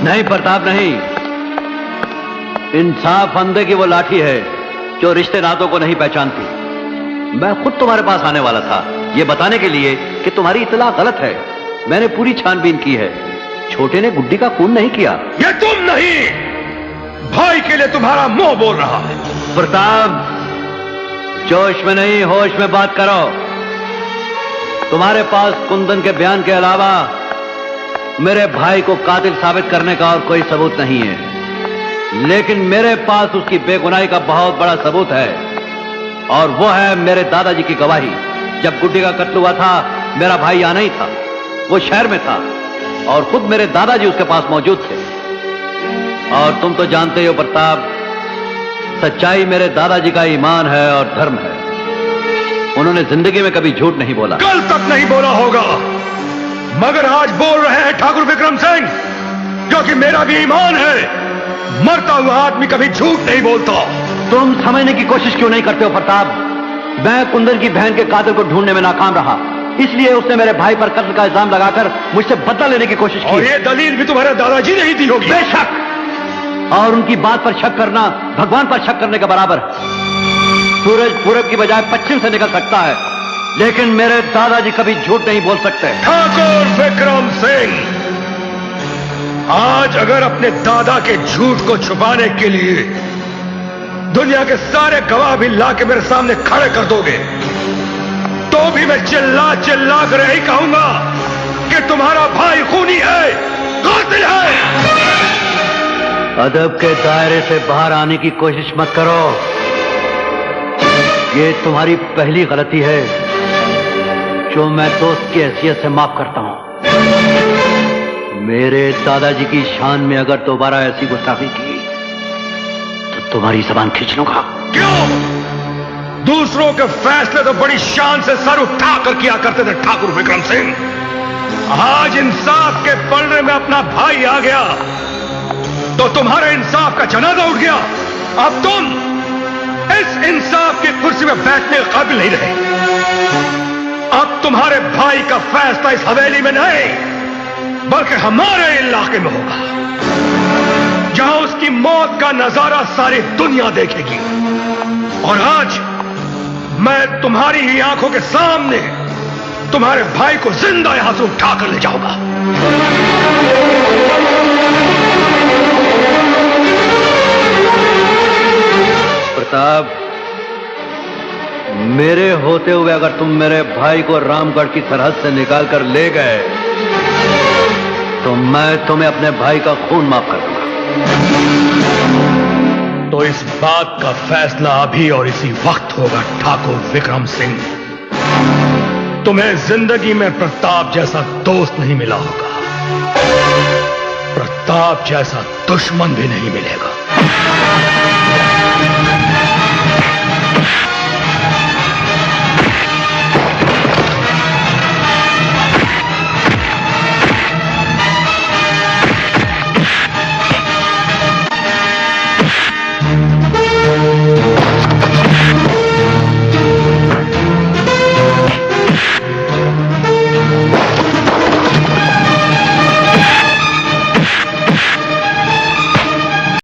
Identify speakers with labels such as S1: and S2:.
S1: नहीं प्रताप नहीं। इंसाफ अंधे की वो लाठी है जो रिश्ते नातों को नहीं पहचानती। मैं खुद तुम्हारे पास आने वाला था ये बताने के लिए कि तुम्हारी इतला गलत है। मैंने पूरी छानबीन की है। छोटे ने गुड्डी का खून नहीं किया।
S2: ये तुम नहीं, भाई के लिए तुम्हारा मुंह बोल रहा है।
S1: प्रताप, जोश में नहीं होश में बात करो। तुम्हारे पास कुंदन के बयान के अलावा मेरे भाई को कातिल साबित करने का और कोई सबूत नहीं है, लेकिन मेरे पास उसकी बेगुनाही का बहुत बड़ा सबूत है, और वो है मेरे दादाजी की गवाही। जब गुड्डी का कत्ल हुआ था मेरा भाई यहां नहीं था, वो शहर में था, और खुद मेरे दादाजी उसके पास मौजूद थे। और तुम तो जानते हो प्रताप, सच्चाई मेरे दादाजी का ईमान है और धर्म है। उन्होंने जिंदगी में कभी झूठ नहीं बोला।
S2: कल तक नहीं बोला होगा, मगर आज बोल रहे हैं ठाकुर विक्रम सिंह, क्योंकि मेरा भी ईमान है। मरता हुआ आदमी कभी झूठ नहीं बोलता।
S1: तुम समझने की कोशिश क्यों नहीं करते हो प्रताप? मैं कुंदन की बहन के कातिल को ढूंढने में नाकाम रहा, इसलिए उसने मेरे भाई पर कत्ल का इल्जाम लगाकर मुझसे बदला लेने की कोशिश की।
S2: और ये दलील भी तुम्हारे दादाजी ने ही दी होगी।
S1: बेशक, और उनकी बात पर शक करना भगवान पर शक करने के बराबर है। सूरज पूरब की बजाय पश्चिम से निकल सकता है, लेकिन मेरे दादाजी कभी झूठ नहीं बोल सकते।
S2: ठाकुर विक्रम सिंह, आज अगर अपने दादा के झूठ को छुपाने के लिए दुनिया के सारे गवाह भी लाके मेरे सामने खड़े कर दोगे, तो भी मैं चिल्ला चिल्ला कर यही कहूंगा कि तुम्हारा भाई खूनी है, कातिल है।
S1: अदब के दायरे से बाहर आने की कोशिश मत करो। ये तुम्हारी पहली गलती है जो मैं दोस्त की हैसियत से माफ करता हूं। मेरे दादाजी की शान में अगर दोबारा ऐसी गुस्ताखी की तो तुम्हारी जबान खींच लूंगा।
S2: क्यों? दूसरों के फैसले तो बड़ी शान से सर उठाकर किया करते थे ठाकुर विक्रम सिंह। आज इंसाफ के पलड़े में अपना भाई आ गया तो तुम्हारे इंसाफ का जनाजा उठ गया। अब तुम इस इंसाफ की कुर्सी में बैठने के काबिल नहीं रहे। अब तुम्हारे भाई का फैसला इस हवेली में नहीं, बल्कि हमारे इलाके में होगा, जहां उसकी मौत का नजारा सारी दुनिया देखेगी। और आज मैं तुम्हारी ही आंखों के सामने तुम्हारे भाई को जिंदा यहां से उठाकर ले जाऊंगा।
S1: प्रताप, मेरे होते हुए अगर तुम मेरे भाई को रामगढ़ की सरहद से निकाल कर ले गए तो मैं तुम्हें अपने भाई का खून माफ कर दूंगा।
S2: तो इस बात का फैसला अभी और इसी वक्त होगा ठाकुर विक्रम सिंह। तुम्हें जिंदगी में प्रताप जैसा दोस्त नहीं मिला होगा, प्रताप जैसा दुश्मन भी नहीं मिलेगा।